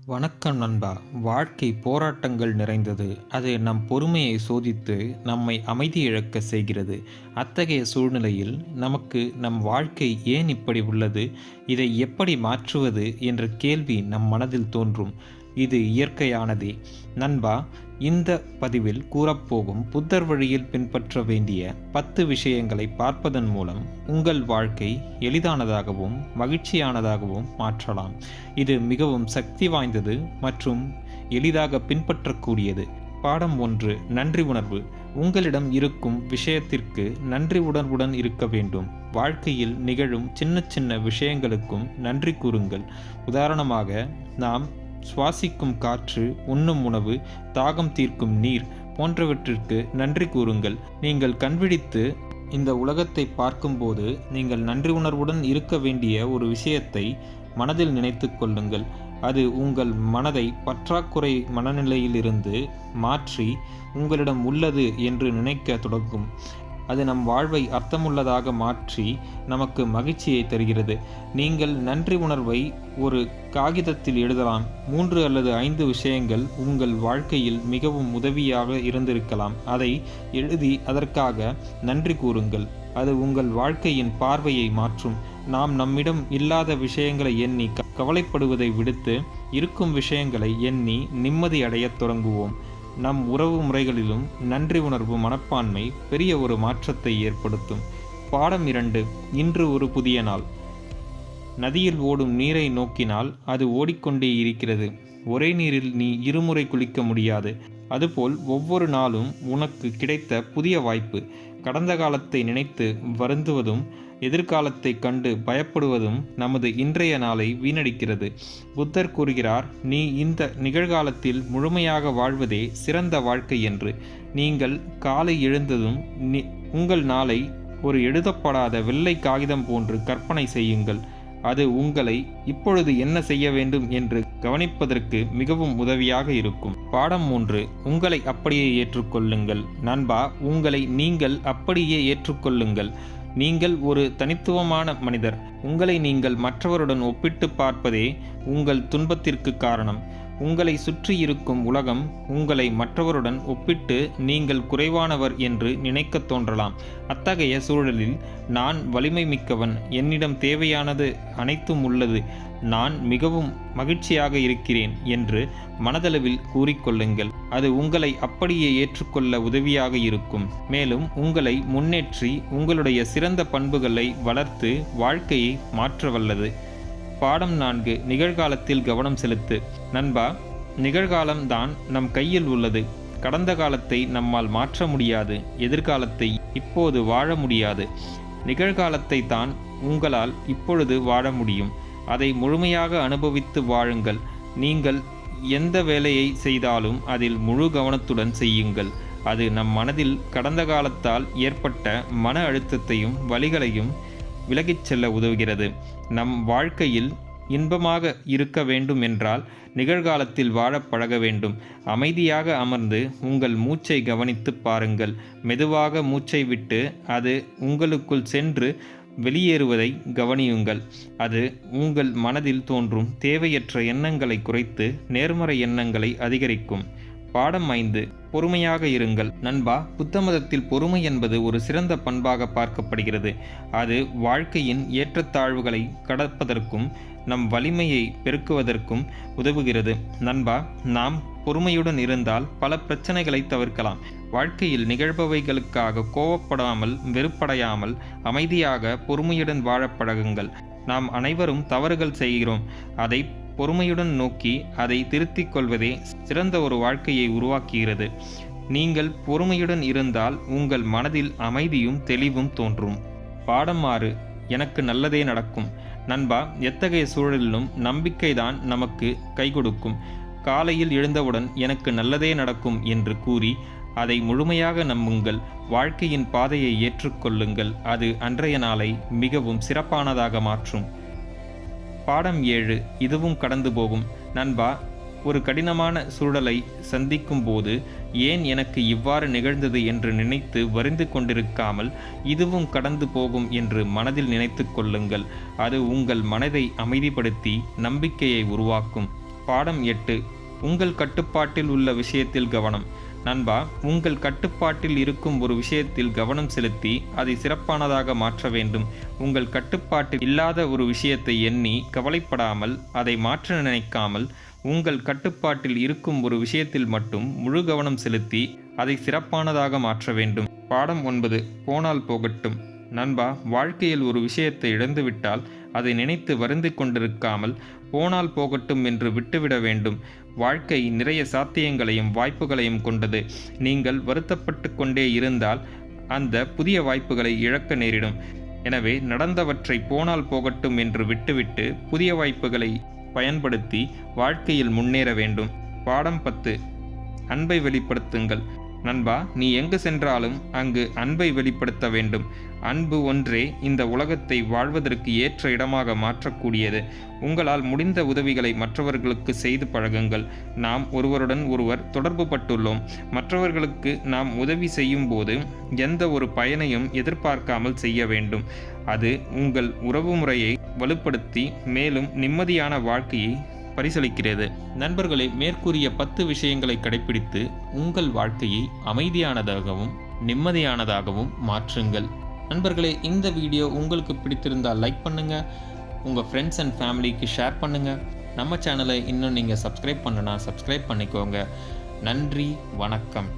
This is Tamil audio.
வணக்கம் நண்பா. வாழ்க்கை போராட்டங்கள் நிறைந்தது. அது நம் பொறுமையை சோதித்து நம்மை அமைதி இழக்க செய்கிறது. அத்தகைய சூழ்நிலையில் நமக்கு நம் வாழ்க்கை ஏன் இப்படி உள்ளது, இதை எப்படி மாற்றுவது என்ற கேள்வி நம் மனதில் தோன்றும். இது இயற்கையானதே நண்பா. இந்த பதிவில் கூறப்போகும் புத்தர் வழியில் பின்பற்ற வேண்டிய 10 விஷயங்களை பார்ப்பதன் மூலம் உங்கள் வாழ்க்கை எளிதானதாகவும் மகிழ்ச்சியானதாகவும் மாற்றலாம். இது மிகவும் சக்தி வாய்ந்தது மற்றும் எளிதாக பின்பற்றக்கூடியது. பாடம் 1: நன்றி உணர்வு. உங்களிடம் இருக்கும் விஷயத்திற்கு நன்றி உணர்வுடன் இருக்க வேண்டும். வாழ்க்கையில் நிகழும் சின்ன சின்ன விஷயங்களுக்கும் நன்றி கூறுங்கள். உதாரணமாக, நாம் சுவாசிக்கும் காற்று, உண்ணும் உணவு, தாகம் தீர்க்கும் நீர் போன்றவற்றிற்கு நன்றி கூறுங்கள். நீங்கள் கண்விழித்து இந்த உலகத்தை பார்க்கும்போது நீங்கள் நன்றி உணர்வுடன் இருக்க வேண்டிய ஒரு விஷயத்தை மனதில் நினைத்து கொள்ளுங்கள். அது உங்கள் மனதை பற்றாக்குறை மனநிலையிலிருந்து மாற்றி உங்களிடம் உள்ளது என்று நினைக்க தொடங்கும். அது நம் வாழ்வை அர்த்தமுள்ளதாக மாற்றி நமக்கு மகிழ்ச்சியை தருகிறது. நீங்கள் நன்றி உணர்வை ஒரு காகிதத்தில் எழுதலாம். 3 அல்லது 5 விஷயங்கள் உங்கள் வாழ்க்கையில் மிகவும் உதவியாக இருந்திருக்கலாம். அதை எழுதி அதற்காக நன்றி கூறுங்கள். அது உங்கள் வாழ்க்கையின் பார்வையை மாற்றும். நாம் நம்மிடம் இல்லாத விஷயங்களை எண்ணி கவலைப்படுவதை விடுத்து இருக்கும் விஷயங்களை எண்ணி நிம்மதி அடையத் தொடங்குவோம். நம் உறவு முறைகளிலும் நன்றி உணர்வு மனப்பான்மை பெரிய ஒரு மாற்றத்தை ஏற்படுத்தும். பாடம் 2: இன்று ஒரு புதிய நாள். நதியில் ஓடும் நீரை நோக்கினால் அது ஓடிக்கொண்டே இருக்கிறது. ஒரே நீரில் நீ இருமுறை குளிக்க முடியாது. அதுபோல் ஒவ்வொரு நாளும் உனக்கு கிடைத்த புதிய வாய்ப்பு. கடந்த காலத்தை நினைத்து வருந்துவதும் எதிர்காலத்தை கண்டு பயப்படுவதும் நமது இன்றைய நாளை வீணடிக்கிறது. புத்தர் கூறுகிறார், நீ இந்த நிகழ்காலத்தில் முழுமையாக வாழ்வதே சிறந்த வாழ்க்கை என்று. நீங்கள் காலை எழுந்ததும் உங்கள் நாளை ஒரு எழுதப்படாத வெள்ளை காகிதம் போன்று கற்பனை செய்யுங்கள். அது உங்களை இப்பொழுது என்ன செய்ய வேண்டும் என்று கவனிப்பதற்கு மிகவும் உதவியாக இருக்கும். பாடம் 3: உங்களை அப்படியே ஏற்றுக்கொள்ளுங்கள். நண்பா, உங்களை நீங்கள் அப்படியே ஏற்றுக்கொள்ளுங்கள். நீங்கள் ஒரு தனித்துவமான மனிதர். உங்களை நீங்கள் மற்றவருடன் ஒப்பிட்டு பார்ப்பதே உங்கள் துன்பத்திற்கு காரணம். உங்களை சுற்றி இருக்கும் உலகம் உங்களை மற்றவருடன் ஒப்பிட்டு நீங்கள் குறைவானவர் என்று நினைக்க தோன்றலாம். அத்தகைய சூழலில் நான் வலிமை மிக்கவன், என்னிடம் தேவையானது அனைத்தும் உள்ளது, நான் மிகவும் மகிழ்ச்சியாக இருக்கிறேன் என்று மனதளவில் கூறிக்கொள்ளுங்கள். அது உங்களை அப்படியே ஏற்றுக்கொள்ள உதவியாக இருக்கும். மேலும் உங்களை முன்னேற்றி உங்களுடைய சிறந்த பண்புகளை வளர்த்து வாழ்க்கையை மாற்ற வல்லது. பாடம் 4: நிகழ்காலத்தில் கவனம் செலுத்து. நண்பா, நிகழ்காலம் தான் நம் கையில் உள்ளது. கடந்த காலத்தை நம்மால் மாற்ற முடியாது. எதிர்காலத்தை இப்போது வாழ முடியாது. நிகழ்காலத்தை தான் உங்களால் இப்பொழுது வாழ முடியும். அதை முழுமையாக அனுபவித்து வாழுங்கள். நீங்கள் எந்த வேலையை செய்தாலும் அதில் முழு கவனத்துடன் செய்யுங்கள். அது நம் மனதில் கடந்த காலத்தால் ஏற்பட்ட மன அழுத்தத்தையும் வலிகளையும் விலகிச் செல்ல உதவுகிறது. நம் வாழ்க்கையில் இன்பமாக இருக்க வேண்டும் என்றால் நிகழ்காலத்தில் வாழ பழக வேண்டும். அமைதியாக அமர்ந்து உங்கள் மூச்சை கவனித்து பாருங்கள். மெதுவாக மூச்சை விட்டு அது உங்களுக்குள் சென்று வெளியேறுவதை கவனியுங்கள். அது உங்கள் மனதில் தோன்றும் தேவையற்ற எண்ணங்களை குறைத்து நேர்மறை எண்ணங்களை அதிகரிக்கும். பாடம் 5: பொறுமையாக இருங்கள். நண்பா, புத்த மதத்தில் பொறுமை என்பது ஒரு சிறந்த பண்பாக பார்க்கப்படுகிறது. அது வாழ்க்கையின் ஏற்றத்தாழ்வுகளை கடப்பதற்கும் நம் வலிமையை பெருக்குவதற்கும் உதவுகிறது. நண்பா, நாம் பொறுமையுடன் இருந்தால் பல பிரச்சனைகளை தவிர்க்கலாம். வாழ்க்கையில் நிகழ்பவைகளுக்காக கோபப்படாமல் வெறுப்படையாமல் அமைதியாக பொறுமையுடன் வாழ பழகுங்கள். நாம் அனைவரும் தவறுகள் செய்கிறோம். அதை பொறுமையுடன் நோக்கி அதை திருத்திக் கொள்வதே சிறந்த ஒரு வாழ்க்கையை உருவாக்குகிறது. நீங்கள் பொறுமையுடன் இருந்தால் உங்கள் மனதில் அமைதியும் தெளிவும் தோன்றும். பாடம் 6: எனக்கு நல்லதே நடக்கும். நண்பா, எத்தகைய சூழலிலும் நம்பிக்கைதான் நமக்கு கை கொடுக்கும். காலையில் எழுந்தவுடன் எனக்கு நல்லதே நடக்கும் என்று கூறி அதை முழுமையாக நம்புங்கள். வாழ்க்கையின் பாதையை ஏற்றுக்கொள்ளுங்கள். அது அன்றைய நாளை மிகவும் சிறப்பானதாக மாற்றும். பாடம் 7: இதுவும் கடந்து போகும். நண்பா, ஒரு கடினமான சூழலை சந்திக்கும் போது ஏன் எனக்கு இவ்வாறு நிகழ்ந்தது என்று நினைத்து வருந்து கொண்டிருக்காமல் இதுவும் கடந்து போகும் என்று மனதில் நினைத்து கொள்ளுங்கள். அது உங்கள் மனதை அமைதிப்படுத்தி நம்பிக்கையை உருவாக்கும். பாடம் 8. உங்கள் கட்டுப்பாட்டில் உள்ள விஷயத்தில் கவனம். நண்பா, உங்கள் கட்டுப்பாட்டில் இருக்கும் ஒரு விஷயத்தில் கவனம் செலுத்தி அதை சிறப்பானதாக மாற்ற வேண்டும். உங்கள் கட்டுப்பாட்டில் இல்லாத ஒரு விஷயத்தை எண்ணி கவலைப்படாமல், அதை மாற்ற நினைக்காமல், உங்கள் கட்டுப்பாட்டில் இருக்கும் ஒரு விஷயத்தில் மட்டும் முழு கவனம் செலுத்தி அதை சிறப்பானதாக மாற்ற வேண்டும். பாடம் 9. போனால் போகட்டும். நண்பா, வாழ்க்கையில் ஒரு விஷயத்தை இழந்துவிட்டால் அதை நினைத்து வருந்தி கொண்டிருக்காமல் போனால் போகட்டும் என்று விட்டுவிட வேண்டும். வாழ்க்கை நிறைய சாத்தியங்களையும் வாய்ப்புகளையும் கொண்டது. நீங்கள் வருத்தப்பட்டு கொண்டே இருந்தால் அந்த புதிய வாய்ப்புகளை இழக்க நேரிடும். எனவே நடந்தவற்றை போனால் போகட்டும் என்று விட்டுவிட்டு புதிய வாய்ப்புகளை பயன்படுத்தி வாழ்க்கையில் முன்னேற வேண்டும். பாடம் 10. அன்பை வெளிப்படுத்துங்கள். நண்பா, நீ எங்கு சென்றாலும் அங்கு அன்பை வெளிப்படுத்த வேண்டும். அன்பு ஒன்றே இந்த உலகத்தை வாழ்வதற்கு ஏற்ற இடமாக மாற்றக்கூடியது. உங்களால் முடிந்த உதவிகளை மற்றவர்களுக்கு செய்து பழகுங்கள். நாம் ஒருவருடன் ஒருவர் தொடர்பு பட்டுள்ளோம். மற்றவர்களுக்கு நாம் உதவி செய்யும் போது எந்த ஒரு பயனையும் எதிர்பார்க்காமல் செய்ய வேண்டும். அது உங்கள் உறவு முறையை வலுப்படுத்தி மேலும் நிம்மதியான வாழ்க்கையை பரிசளிக்கிறது. நண்பர்களே, மேற்கூறிய 10 விஷயங்களை கடைபிடித்து உங்கள் வாழ்க்கையை அமைதியானதாகவும் நிம்மதியானதாகவும் மாற்றுங்கள். நண்பர்களே, இந்த வீடியோ உங்களுக்கு பிடித்திருந்தால் லைக் பண்ணுங்கள், உங்கள் ஃப்ரெண்ட்ஸ் அண்ட் ஃபேமிலிக்கு ஷேர் பண்ணுங்கள். நம்ம சேனலை இன்னும் நீங்கள் சப்ஸ்கிரைப் பண்ணனா சப்ஸ்கிரைப் பண்ணிக்கோங்க. நன்றி, வணக்கம்.